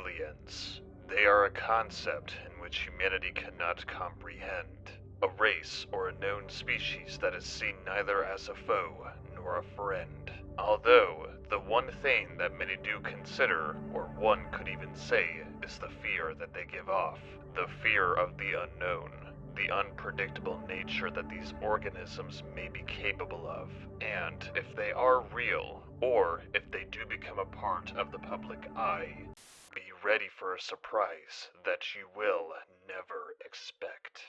aliens. They are a concept in which humanity cannot comprehend. A race or a known species that is seen neither as a foe nor a friend. Although, the one thing that many do consider, or one could even say, is the fear that they give off. The fear of the unknown. The unpredictable nature that these organisms may be capable of. And if they are real, or if they do become a part of the public eye, be ready for a surprise that you will never expect.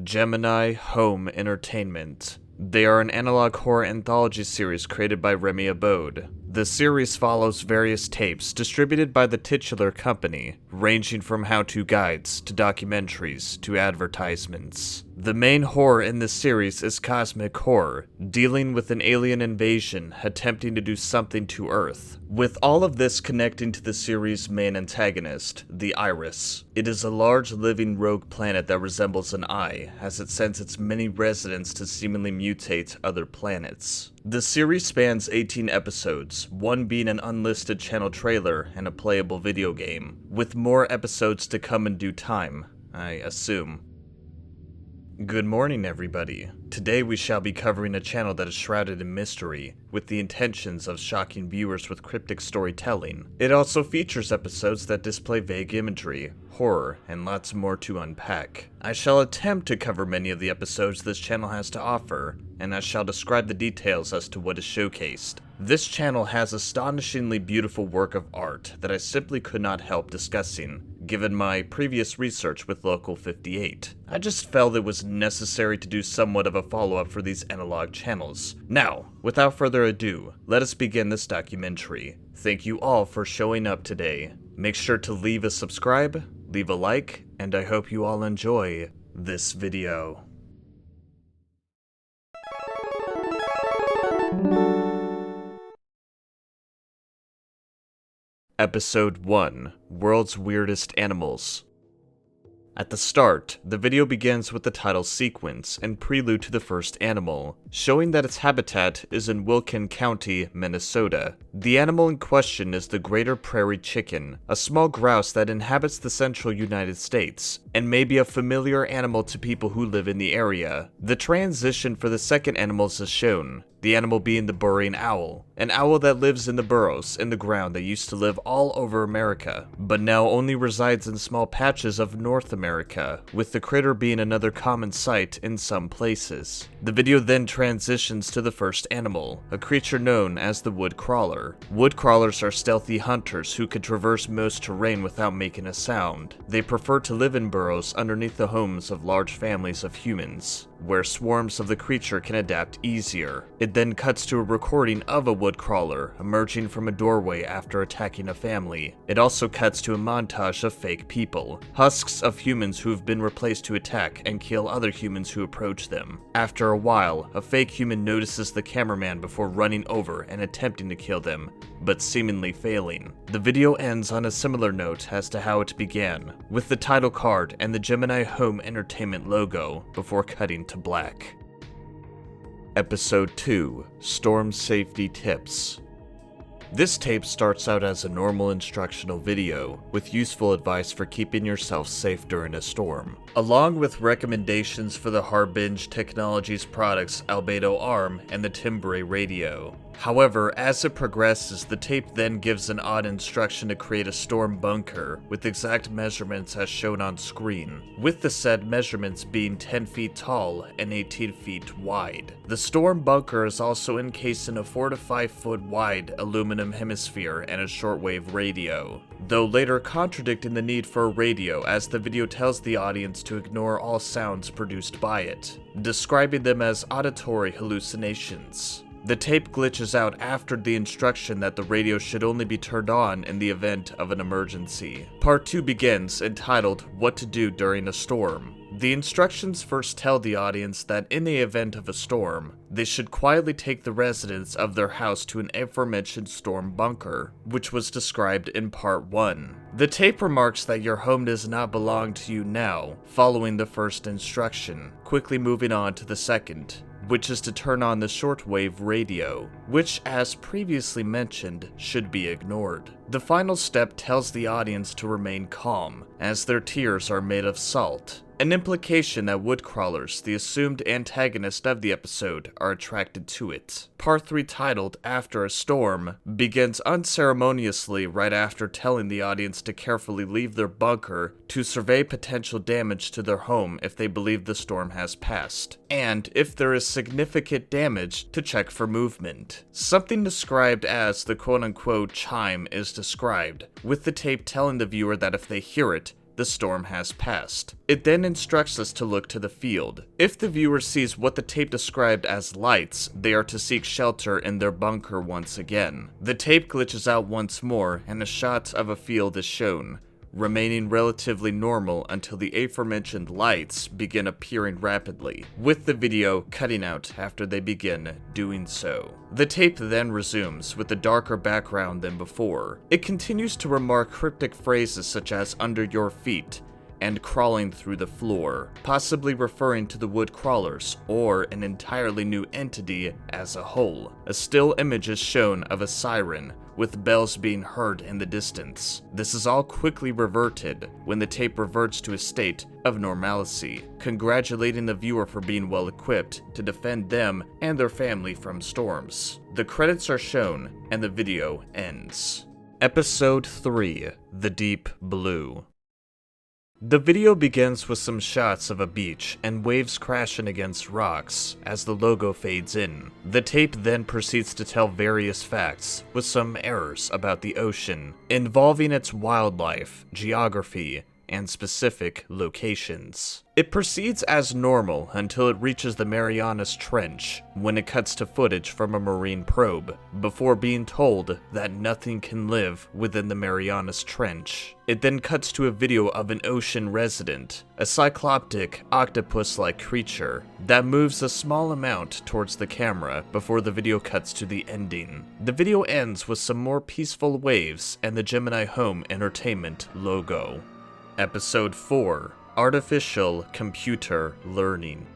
Gemini Home Entertainment. They are an analog horror anthology series created by Remy Abode. The series follows various tapes distributed by the titular company, ranging from how-to guides to documentaries to advertisements. The main horror in this series is cosmic horror, dealing with an alien invasion attempting to do something to Earth, with all of this connecting to the series' main antagonist, the Iris. It is a large living rogue planet that resembles an eye, as it sends its many residents to seemingly mutate other planets. The series spans 18 episodes, one being an unlisted channel trailer and a playable video game, with more episodes to come in due time, I assume. Good morning, everybody. Today we shall be covering a channel that is shrouded in mystery, with the intentions of shocking viewers with cryptic storytelling. It also features episodes that display vague imagery, horror, and lots more to unpack. I shall attempt to cover many of the episodes this channel has to offer, and I shall describe the details as to what is showcased. This channel has astonishingly beautiful work of art that I simply could not help discussing, given my previous research with Local 58. I just felt it was necessary to do somewhat of a follow-up for these analog channels. Now, without further ado, let us begin this documentary. Thank you all for showing up today. Make sure to leave a subscribe, leave a like, and I hope you all enjoy this video. Episode 1, World's Weirdest Animals. At the start, the video begins with the title sequence and prelude to the first animal, showing that its habitat is in Wilkin County, Minnesota. The animal in question is the greater prairie chicken, a small grouse that inhabits the central United States, and may be a familiar animal to people who live in the area. The transition for the second animal is shown, the animal being the burrowing owl, an owl that lives in the burrows in the ground that used to live all over America, but now only resides in small patches of North America, with the critter being another common sight in some places. The video then transitions to the first animal, a creature known as the wood crawler. Wood crawlers are stealthy hunters who could traverse most terrain without making a sound. They prefer to live in burrows underneath the homes of large families of humans, where swarms of the creature can adapt easier. It then cuts to a recording of a wood crawler emerging from a doorway after attacking a family. It also cuts to a montage of fake people, husks of humans who have been replaced to attack and kill other humans who approach them. After a while, a fake human notices the cameraman before running over and attempting to kill them, but seemingly failing. The video ends on a similar note as to how it began, with the title card and the Gemini Home Entertainment logo, before cutting to black. Episode 2, Storm Safety Tips. This tape starts out as a normal instructional video, with useful advice for keeping yourself safe during a storm, along with recommendations for the Harbinge Technologies products Albedo Arm and the Timbre radio. However, as it progresses, the tape then gives an odd instruction to create a storm bunker with exact measurements as shown on screen, with the said measurements being 10 feet tall and 18 feet wide. The storm bunker is also encased in a 4 to 5 foot wide aluminum hemisphere and a shortwave radio, though later contradicting the need for a radio as the video tells the audience to ignore all sounds produced by it, describing them as auditory hallucinations. The tape glitches out after the instruction that the radio should only be turned on in the event of an emergency. Part 2 begins, entitled What to Do During a Storm. The instructions first tell the audience that in the event of a storm, they should quietly take the residents of their house to an aforementioned storm bunker, which was described in Part 1. The tape remarks that your home does not belong to you now, following the first instruction, quickly moving on to the second. which is to turn on the shortwave radio, which, as previously mentioned, should be ignored. The final step tells the audience to remain calm, as their tears are made of salt, an implication that woodcrawlers, the assumed antagonist of the episode, are attracted to it. Part 3, titled After a Storm, begins unceremoniously right after telling the audience to carefully leave their bunker to survey potential damage to their home if they believe the storm has passed, and if there is significant damage, to check for movement. Something described as the quote-unquote chime is described, with the tape telling the viewer that if they hear it, the storm has passed. It then instructs us to look to the field. If the viewer sees what the tape described as lights, they are to seek shelter in their bunker once again. The tape glitches out once more, and a shot of a field is shown, remaining relatively normal until the aforementioned lights begin appearing rapidly, with the video cutting out after they begin doing so. The tape then resumes with a darker background than before. It continues to remark cryptic phrases such as "under your feet" and "crawling through the floor," possibly referring to the wood crawlers or an entirely new entity as a whole. A still image is shown of a siren, with bells being heard in the distance. This is all quickly reverted when the tape reverts to a state of normalcy, congratulating the viewer for being well equipped to defend them and their family from storms. The credits are shown and the video ends. Episode 3, The Deep Blue. The video begins with some shots of a beach and waves crashing against rocks as the logo fades in. The tape then proceeds to tell various facts, with some errors about the ocean, involving its wildlife, geography, and specific locations. It proceeds as normal until it reaches the Marianas Trench, when it cuts to footage from a marine probe, before being told that nothing can live within the Marianas Trench. It then cuts to a video of an ocean resident, a cycloptic, octopus-like creature, that moves a small amount towards the camera before the video cuts to the ending. The video ends with some more peaceful waves and the Gemini Home Entertainment logo. Episode 4, Artificial Computer Learning.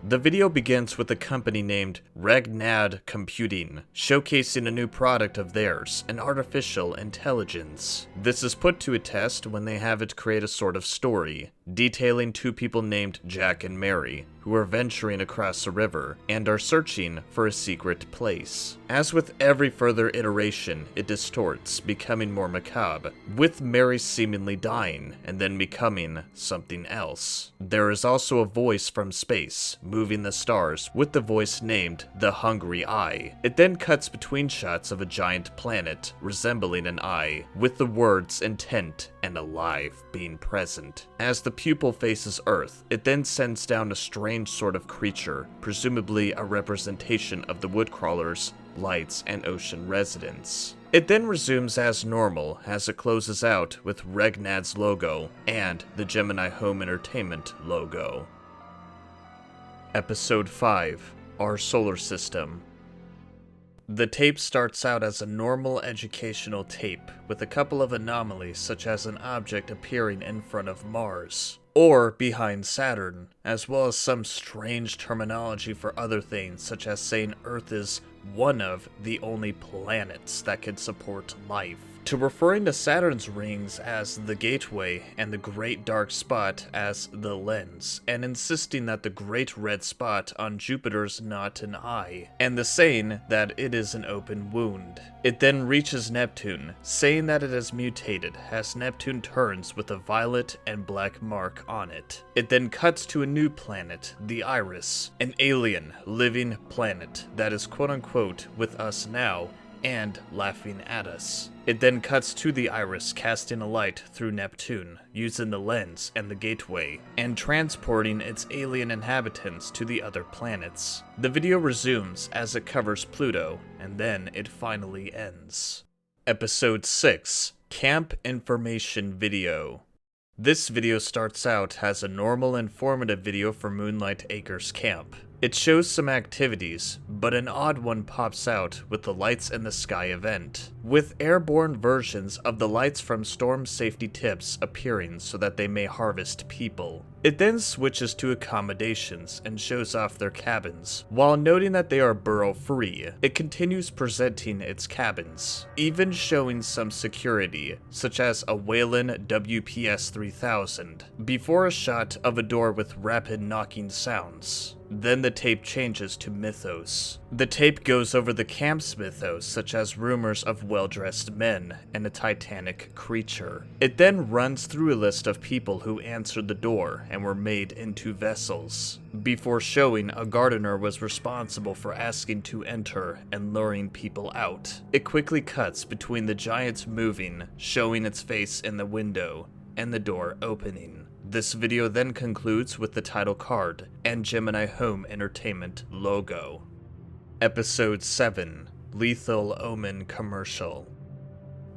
The video begins with a company named Regnad Computing, showcasing a new product of theirs, an artificial intelligence. This is put to a test when they have it create a sort of story, detailing two people named Jack and Mary, who are venturing across a river and are searching for a secret place. As with every further iteration, it distorts, becoming more macabre, with Mary seemingly dying and then becoming something else. There is also a voice from space, moving the stars, with the voice named the Hungry Eye. It then cuts between shots of a giant planet, resembling an eye, with the words intent and alive being present. As the pupil faces Earth, it then sends down a strange sort of creature, presumably a representation of the woodcrawlers, lights, and ocean residents. It then resumes as normal as it closes out with Regnad's logo and the Gemini Home Entertainment logo. Episode 5, Our Solar System. The tape starts out as a normal educational tape, with a couple of anomalies such as an object appearing in front of Mars, or behind Saturn, as well as some strange terminology for other things, such as saying Earth is one of the only planets that could support life, to referring to Saturn's rings as the gateway and the great dark spot as the lens, and insisting that the great red spot on Jupiter's not an eye, and the saying that it is an open wound. It then reaches Neptune, saying that it has mutated as Neptune turns with a violet and black mark on it. It then cuts to a new planet, the Iris, an alien, living planet that is quote-unquote with us now, and laughing at us. It then cuts to the Iris casting a light through Neptune, using the lens and the gateway, and transporting its alien inhabitants to the other planets. The video resumes as it covers Pluto, and then it finally ends. Episode 6, Camp Information Video. This video starts out as a normal informative video for Moonlight Acres Camp, It shows some activities, but an odd one pops out with the Lights in the Sky event, with airborne versions of the lights from storm safety tips appearing so that they may harvest people. It then switches to accommodations and shows off their cabins. While noting that they are burrow-free, it continues presenting its cabins, even showing some security, such as a Wayland WPS 3000, before a shot of a door with rapid knocking sounds. Then the tape changes to mythos. The tape goes over the camp's mythos, such as rumors of well-dressed men and a titanic creature. It then runs through a list of people who answered the door and were made into vessels, before showing a gardener was responsible for asking to enter and luring people out. It quickly cuts between the giant moving, showing its face in the window, and the door opening. This video then concludes with the title card and Gemini Home Entertainment logo. Episode 7, Lethal Omen Commercial.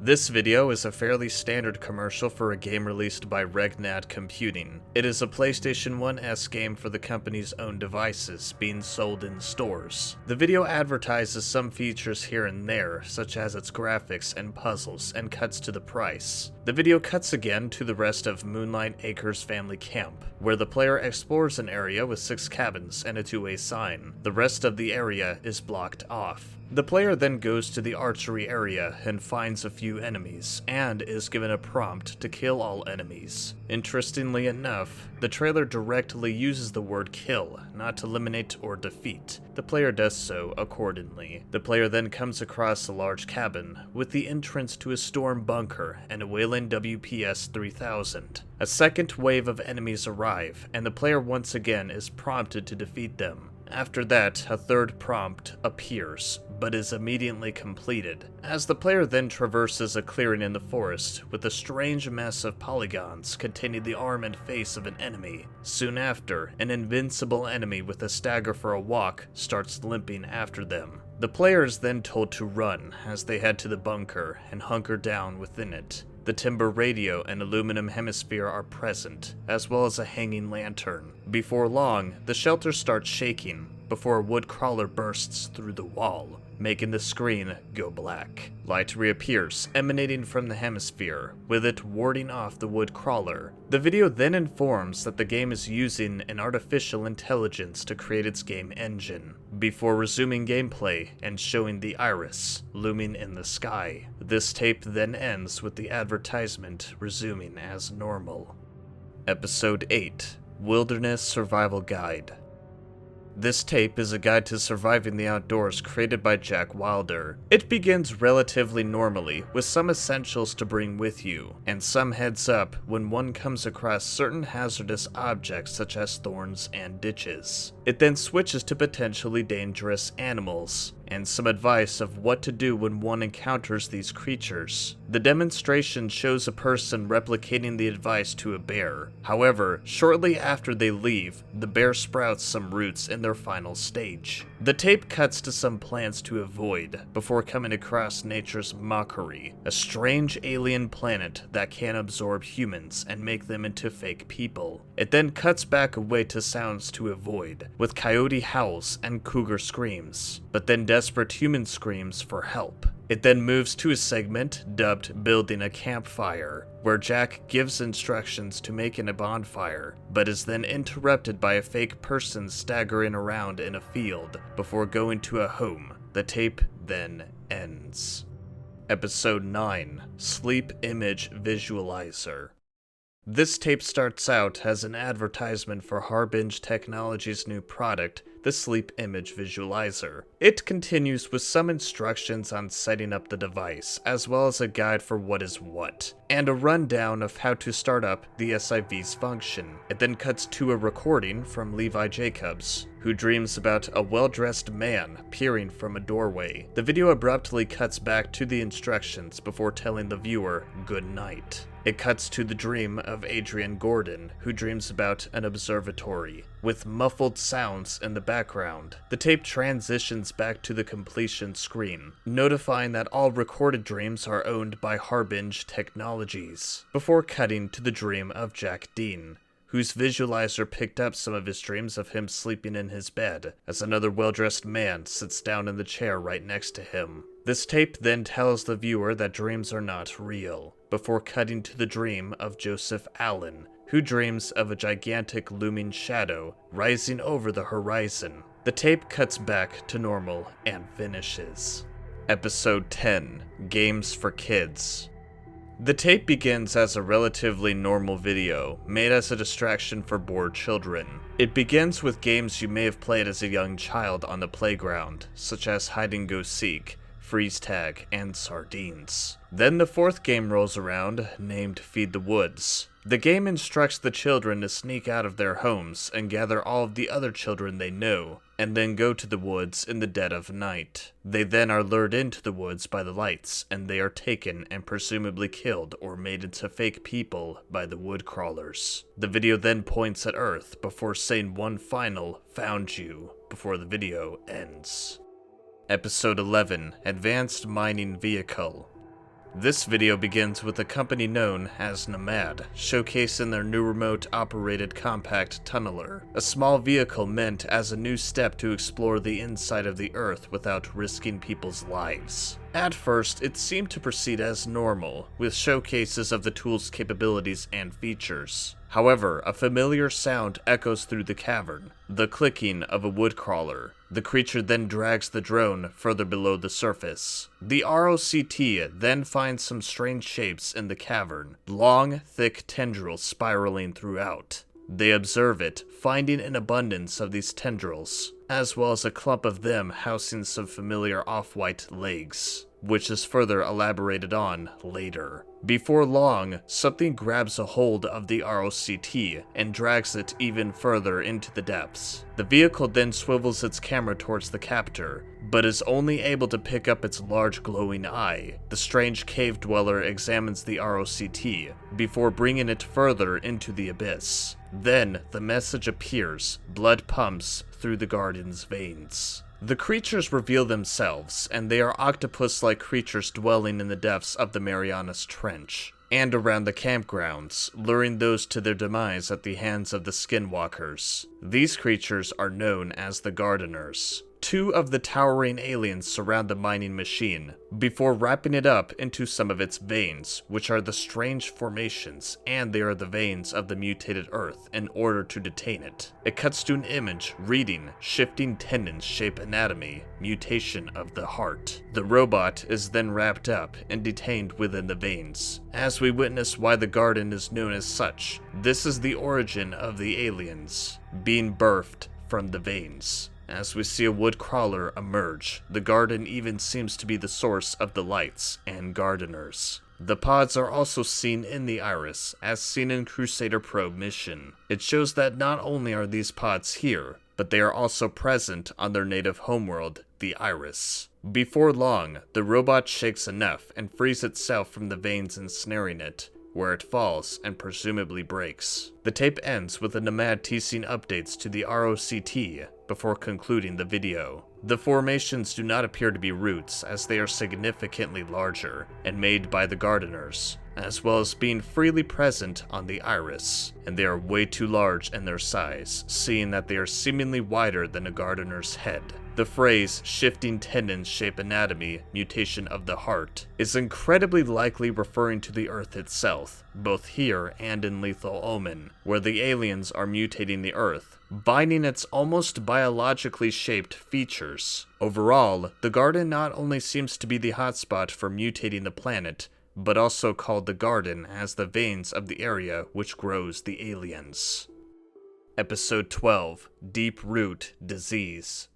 This video is a fairly standard commercial for a game released by Regnad Computing. It is a PlayStation 1S game for the company's own devices, being sold in stores. The video advertises some features here and there, such as its graphics and puzzles, and cuts to the price. The video cuts again to the rest of Moonlight Acres Family Camp, where the player explores an area with 6 cabins and a two-way sign. The rest of the area is blocked off. The player then goes to the archery area and finds a few enemies, and is given a prompt to kill all enemies. Interestingly enough, the trailer directly uses the word kill, not eliminate or defeat. The player does so accordingly. The player then comes across a large cabin, with the entrance to a storm bunker and a Wayland WPS 3000. A second wave of enemies arrive, and the player once again is prompted to defeat them. After that, a third prompt appears, but is immediately completed, as the player then traverses a clearing in the forest with a strange mess of polygons containing the arm and face of an enemy. Soon after, an invincible enemy with a stagger for a walk starts limping after them. The player is then told to run as they head to the bunker and hunker down within it. The timber radio and aluminum hemisphere are present, as well as a hanging lantern. Before long, the shelter starts shaking before a wood crawler bursts through the wall, making the screen go black. Light reappears, emanating from the hemisphere, with it warding off the wood crawler. The video then informs that the game is using an artificial intelligence to create its game engine, before resuming gameplay and showing the iris looming in the sky. This tape then ends with the advertisement resuming as normal. Episode 8, Wilderness Survival Guide. This tape is a guide to surviving the outdoors created by Jack Wilder. It begins relatively normally, with some essentials to bring with you, and some heads up when one comes across certain hazardous objects such as thorns and ditches. It then switches to potentially dangerous animals, and some advice of what to do when one encounters these creatures. The demonstration shows a person replicating the advice to a bear. However, shortly after they leave, the bear sprouts some roots in their final stage. The tape cuts to some plants to avoid, before coming across nature's mockery, a strange alien planet that can absorb humans and make them into fake people. It then cuts back away to sounds to avoid, with coyote howls and cougar screams, but then desperate human screams for help. It then moves to a segment dubbed Building a Campfire, where Jack gives instructions to making a bonfire, but is then interrupted by a fake person staggering around in a field before going to a home. The tape then ends. Episode 9, Sleep Image Visualizer. This tape starts out as an advertisement for Harbinge Technology's new product, the Sleep Image Visualizer. It continues with some instructions on setting up the device, as well as a guide for what is what, and a rundown of how to start up the SIV's function. It then cuts to a recording from Levi Jacobs, who dreams about a well-dressed man peering from a doorway. The video abruptly cuts back to the instructions before telling the viewer good night. It cuts to the dream of Adrian Gordon, who dreams about an observatory, with muffled sounds in the background. The tape transitions back to the completion screen, notifying that all recorded dreams are owned by Harbinge Technologies, before cutting to the dream of Jack Dean, whose visualizer picked up some of his dreams of him sleeping in his bed, as another well-dressed man sits down in the chair right next to him. This tape then tells the viewer that dreams are not real, before cutting to the dream of Joseph Allen, who dreams of a gigantic looming shadow rising over the horizon. The tape cuts back to normal and finishes. Episode 10, Games for Kids. The tape begins as a relatively normal video, made as a distraction for bored children. It begins with games you may have played as a young child on the playground, such as hide and go seek, freeze tag, and sardines. Then the fourth game rolls around, named Feed the Woods. The game instructs the children to sneak out of their homes and gather all of the other children they know, and then go to the woods in the dead of night. They then are lured into the woods by the lights, and they are taken and presumably killed or made into fake people by the wood crawlers. The video then points at Earth before saying one final "found you" before the video ends. Episode 11, Advanced Mining Vehicle. This video begins with a company known as Nomad, showcasing their new remote-operated compact tunneler, a small vehicle meant as a new step to explore the inside of the Earth without risking people's lives. At first, it seemed to proceed as normal, with showcases of the tool's capabilities and features. However, a familiar sound echoes through the cavern, the clicking of a woodcrawler. The creature then drags the drone further below the surface. The ROCT then finds some strange shapes in the cavern, long, thick tendrils spiraling throughout. They observe it, finding an abundance of these tendrils, as well as a clump of them housing some familiar off-white legs, which is further elaborated on later. Before long, something grabs a hold of the ROCT and drags it even further into the depths. The vehicle then swivels its camera towards the captor, but is only able to pick up its large glowing eye. The strange cave dweller examines the ROCT before bringing it further into the abyss. Then, the message appears, blood pumps through the garden's veins. The creatures reveal themselves, and they are octopus-like creatures dwelling in the depths of the Marianas Trench, and around the campgrounds, luring those to their demise at the hands of the skinwalkers. These creatures are known as the Gardeners. Two of the towering aliens surround the mining machine, before wrapping it up into some of its veins, which are the strange formations, and they are the veins of the mutated Earth in order to detain it. It cuts to an image reading, shifting tendons shape anatomy, mutation of the heart. The robot is then wrapped up and detained within the veins. As we witness why the garden is known as such, this is the origin of the aliens, being birthed from the veins. As we see a wood crawler emerge, the garden even seems to be the source of the lights and gardeners. The pods are also seen in the iris, as seen in Crusader Probe mission. It shows that not only are these pods here, but they are also present on their native homeworld, the iris. Before long, the robot shakes enough and frees itself from the veins ensnaring it, where it falls and presumably breaks. The tape ends with the Nomad teasing updates to the ROCT before concluding the video. The formations do not appear to be roots, as they are significantly larger and made by the gardeners, as well as being freely present on the iris, and they are way too large in their size, seeing that they are seemingly wider than a gardener's head. The phrase, shifting tendons shape anatomy, mutation of the heart, is incredibly likely referring to the Earth itself, both here and in Lethal Omen, where the aliens are mutating the Earth, binding its almost biologically shaped features. Overall, the garden not only seems to be the hotspot for mutating the planet, but also called the garden as the veins of the area which grows the aliens. Episode 12, Deep Root Disease.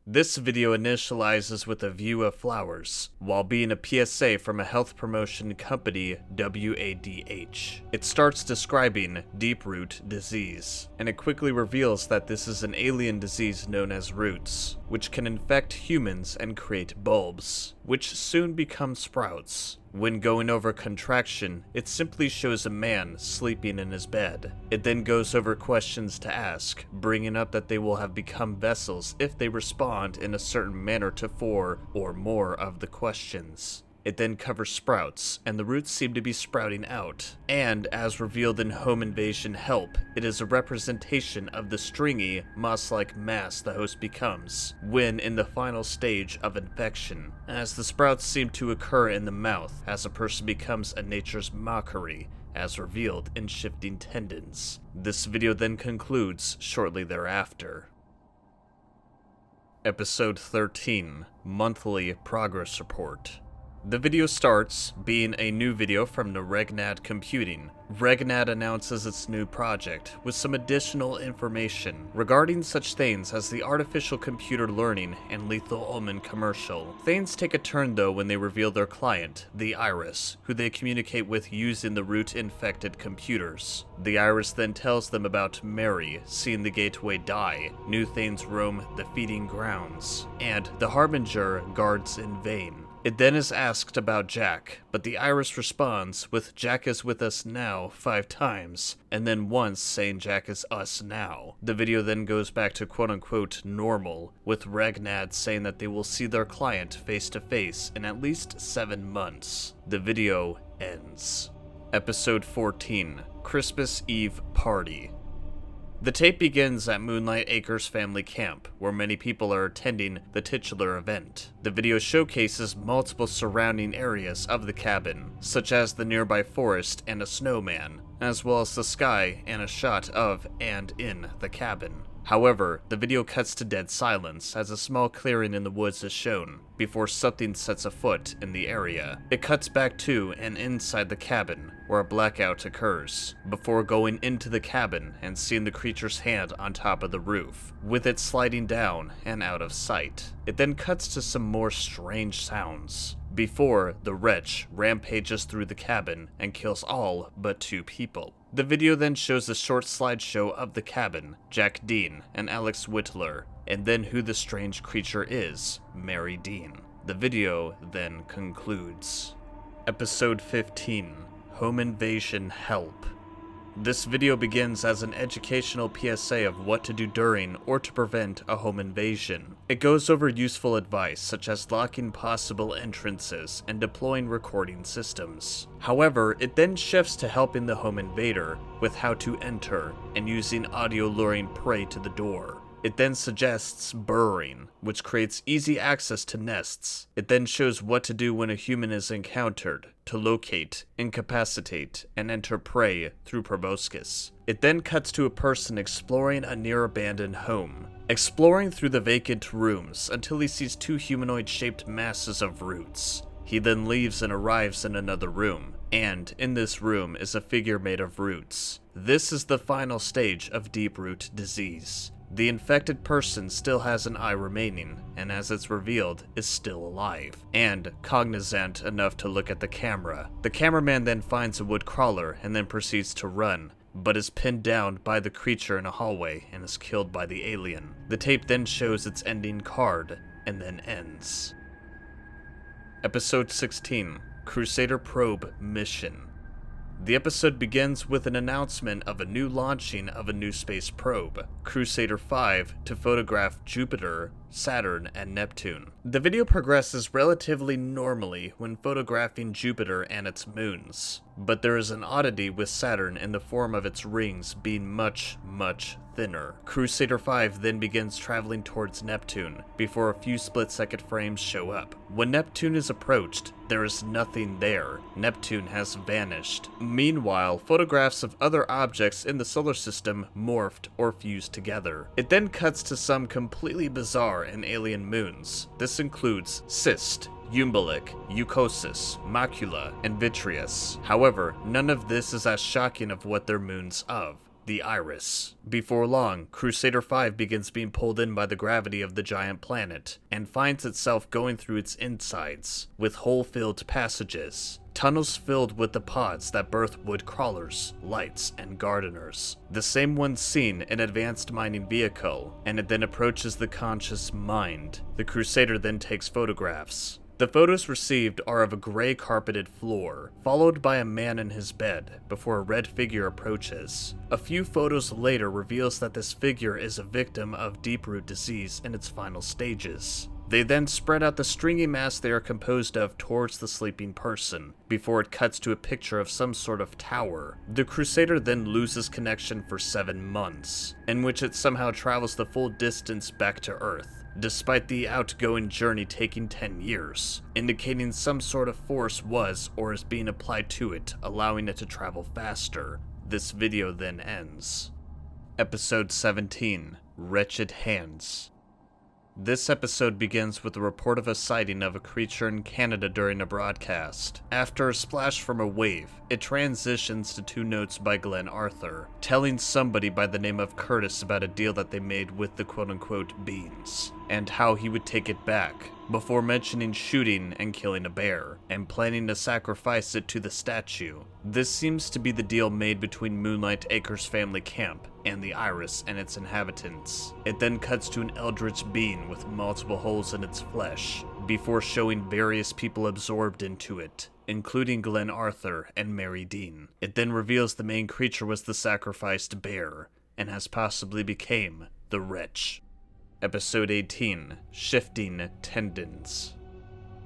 This video initializes with a view of flowers, while being a PSA from a health promotion company, WADH. It starts describing deep root disease, and it quickly reveals that this is an alien disease known as roots, which can infect humans and create bulbs, which soon become sprouts. When going over contraction, it simply shows a man sleeping in his bed. It then goes over questions to ask, bringing up that they will have become vessels if they respond in a certain manner to 4 or more of the questions. It then covers sprouts, and the roots seem to be sprouting out. And, as revealed in Home Invasion Help, it is a representation of the stringy, moss-like mass the host becomes when in the final stage of infection, as the sprouts seem to occur in the mouth as a person becomes a nature's mockery, as revealed in Shifting Tendons. This video then concludes shortly thereafter. Episode 13, Monthly Progress Report. The video starts being a new video from Regnad Computing. Regnad announces its new project with some additional information regarding such things as the artificial computer learning and lethal Omen commercial. Things take a turn though when they reveal their client, the Iris, who they communicate with using the root-infected computers. The Iris then tells them about Mary seeing the gateway die, new things roam the feeding grounds, and the Harbinger guards in vain. It then is asked about Jack, but the Iris responds with "Jack is with us now" 5 times, and then once saying Jack is us now. The video then goes back to quote-unquote normal, with Regnad saying that they will see their client face to face in at least 7 months. The video ends. Episode 14, Christmas Eve Party. The tape begins at Moonlight Acres Family Camp, where many people are attending the titular event. The video showcases multiple surrounding areas of the cabin, such as the nearby forest and a snowman, as well as the sky and a shot of and in the cabin. However, the video cuts to dead silence as a small clearing in the woods is shown, before something sets afoot in the area. It cuts back to and inside the cabin, where a blackout occurs, before going into the cabin and seeing the creature's hand on top of the roof, with it sliding down and out of sight. It then cuts to some more strange sounds, before the wretch rampages through the cabin and kills all but 2 people. The video then shows a short slideshow of the cabin, Jack Dean, and Alex Whittler, and then who the strange creature is, Mary Dean. The video then concludes. Episode 15, Home Invasion Help. This video begins as an educational PSA of what to do during or to prevent a home invasion. It goes over useful advice such as locking possible entrances and deploying recording systems. However, it then shifts to helping the home invader with how to enter and using audio luring prey to the door. It then suggests burrowing, which creates easy access to nests. It then shows what to do when a human is encountered, to locate, incapacitate, and enter prey through proboscis. It then cuts to a person exploring a near-abandoned home, exploring through the vacant rooms until he sees 2 humanoid-shaped masses of roots. He then leaves and arrives in another room, and in this room is a figure made of roots. This is the final stage of deep root disease. The infected person still has an eye remaining, and as it's revealed, is still alive, and cognizant enough to look at the camera. The cameraman then finds a wood crawler and then proceeds to run, but is pinned down by the creature in a hallway and is killed by the alien. The tape then shows its ending card, and then ends. Episode 16, Crusader Probe Mission. The episode begins with an announcement of a new launching of a new space probe, Crusader 5, to photograph Jupiter, Saturn, and Neptune. The video progresses relatively normally when photographing Jupiter and its moons, but there is an oddity with Saturn in the form of its rings being much, much thinner. Crusader 5 then begins traveling towards Neptune, before a few split-second frames show up. When Neptune is approached, there is nothing there. Neptune has vanished. Meanwhile, photographs of other objects in the solar system morphed or fused together. It then cuts to some completely bizarre and alien moons. This includes Cyst, Umbilic, Eucosis, Macula, and Vitreous. However, none of this is as shocking of what they're moons of. The Iris. Before long, Crusader 5 begins being pulled in by the gravity of the giant planet, and finds itself going through its insides, with hole-filled passages, tunnels filled with the pods that birth wood crawlers, lights, and gardeners. The same ones seen in Advanced Mining Vehicle, and it then approaches the conscious mind. The Crusader then takes photographs. The photos received are of a gray carpeted floor, followed by a man in his bed, before a red figure approaches. A few photos later reveals that this figure is a victim of deep root disease in its final stages. They then spread out the stringy mass they are composed of towards the sleeping person, before it cuts to a picture of some sort of tower. The Crusader then loses connection for 7 months, in which it somehow travels the full distance back to Earth, despite the outgoing journey taking 10 years, indicating some sort of force was or is being applied to it, allowing it to travel faster. This video then ends. Episode 17, Wretched Hands. This episode begins with a report of a sighting of a creature in Canada during a broadcast. After a splash from a wave, it transitions to 2 notes by Glenn Arthur, telling somebody by the name of Curtis about a deal that they made with the quote-unquote beans, and how he would take it back, before mentioning shooting and killing a bear, and planning to sacrifice it to the statue. This seems to be the deal made between Moonlight Acres Family Camp and the Iris and its inhabitants. It then cuts to an eldritch being with multiple holes in its flesh, before showing various people absorbed into it, including Glenn Arthur and Mary Dean. It then reveals the main creature was the sacrificed bear, and has possibly became the Wretch. Episode 18, Shifting Tendons.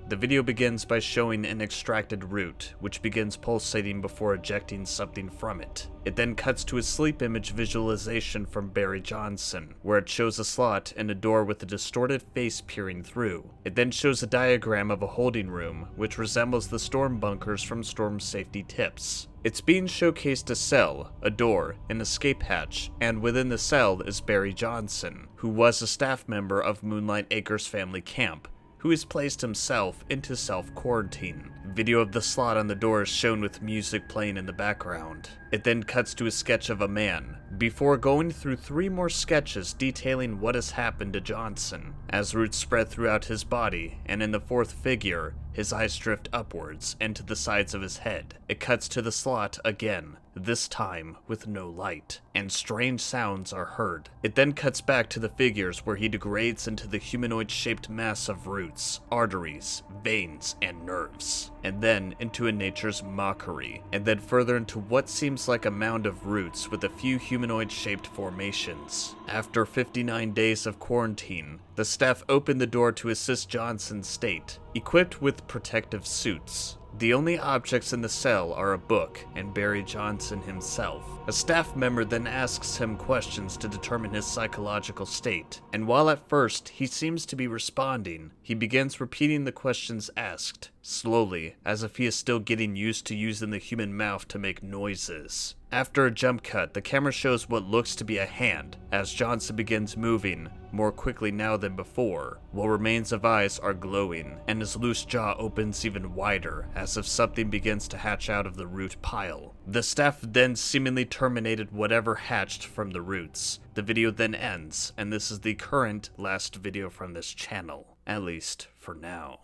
The video begins by showing an extracted root, which begins pulsating before ejecting something from it. It then cuts to a sleep image visualization from Barry Johnson, where it shows a slot and a door with a distorted face peering through. It then shows a diagram of a holding room, which resembles the storm bunkers from Storm Safety Tips. It's being showcased a cell, a door, an escape hatch, and within the cell is Barry Johnson, who was a staff member of Moonlight Acres Family Camp, who has placed himself into self-quarantine. Video of the slot on the door is shown with music playing in the background. It then cuts to a sketch of a man, before going through 3 more sketches detailing what has happened to Johnson, as roots spread throughout his body, and in the 4th figure, his eyes drift upwards and to the sides of his head. It cuts to the slot again, this time with no light, and strange sounds are heard. It then cuts back to the figures where he degrades into the humanoid-shaped mass of roots, arteries, veins, and nerves, and then into a nature's mockery, and then further into what seems like a mound of roots with a few humanoid-shaped formations. After 59 days of quarantine, the staff opened the door to assist Johnson's state, equipped with protective suits. The only objects in the cell are a book and Barry Johnson himself. A staff member then asks him questions to determine his psychological state, and while at first he seems to be responding, he begins repeating the questions asked, slowly, as if he is still getting used to using the human mouth to make noises. After a jump cut, the camera shows what looks to be a hand, as Johnson begins moving, more quickly now than before, while remains of eyes are glowing, and his loose jaw opens even wider, as if something begins to hatch out of the root pile. The staff then seemingly terminated whatever hatched from the roots. The video then ends, and this is the current last video from this channel, at least for now.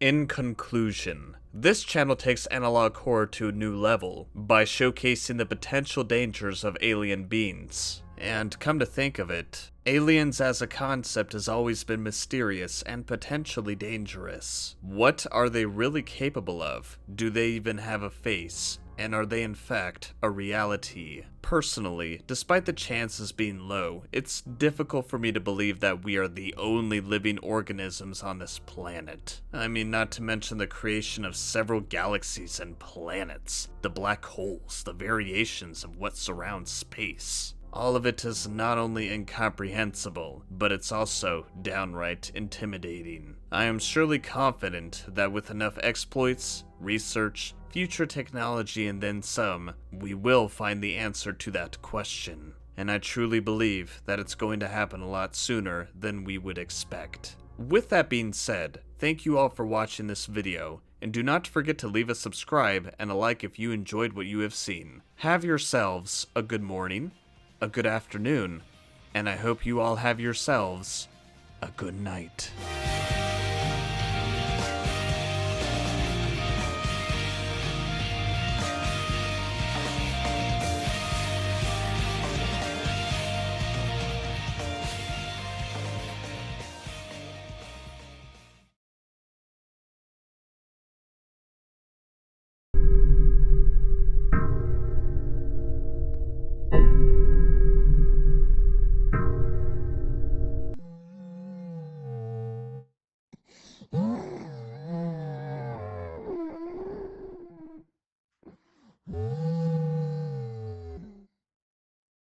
In conclusion, this channel takes analog horror to a new level by showcasing the potential dangers of alien beings. And come to think of it, aliens as a concept has always been mysterious and potentially dangerous. What are they really capable of? Do they even have a face? And are they in fact a reality? Personally, despite the chances being low, it's difficult for me to believe that we are the only living organisms on this planet. I mean, not to mention the creation of several galaxies and planets, the black holes, the variations of what surrounds space. All of it is not only incomprehensible, but it's also downright intimidating. I am surely confident that with enough exploits, research, future technology, and then some, we will find the answer to that question. And I truly believe that it's going to happen a lot sooner than we would expect. With that being said, thank you all for watching this video, and do not forget to leave a subscribe and a like if you enjoyed what you have seen. Have yourselves a good morning, a good afternoon, and I hope you all have yourselves a good night.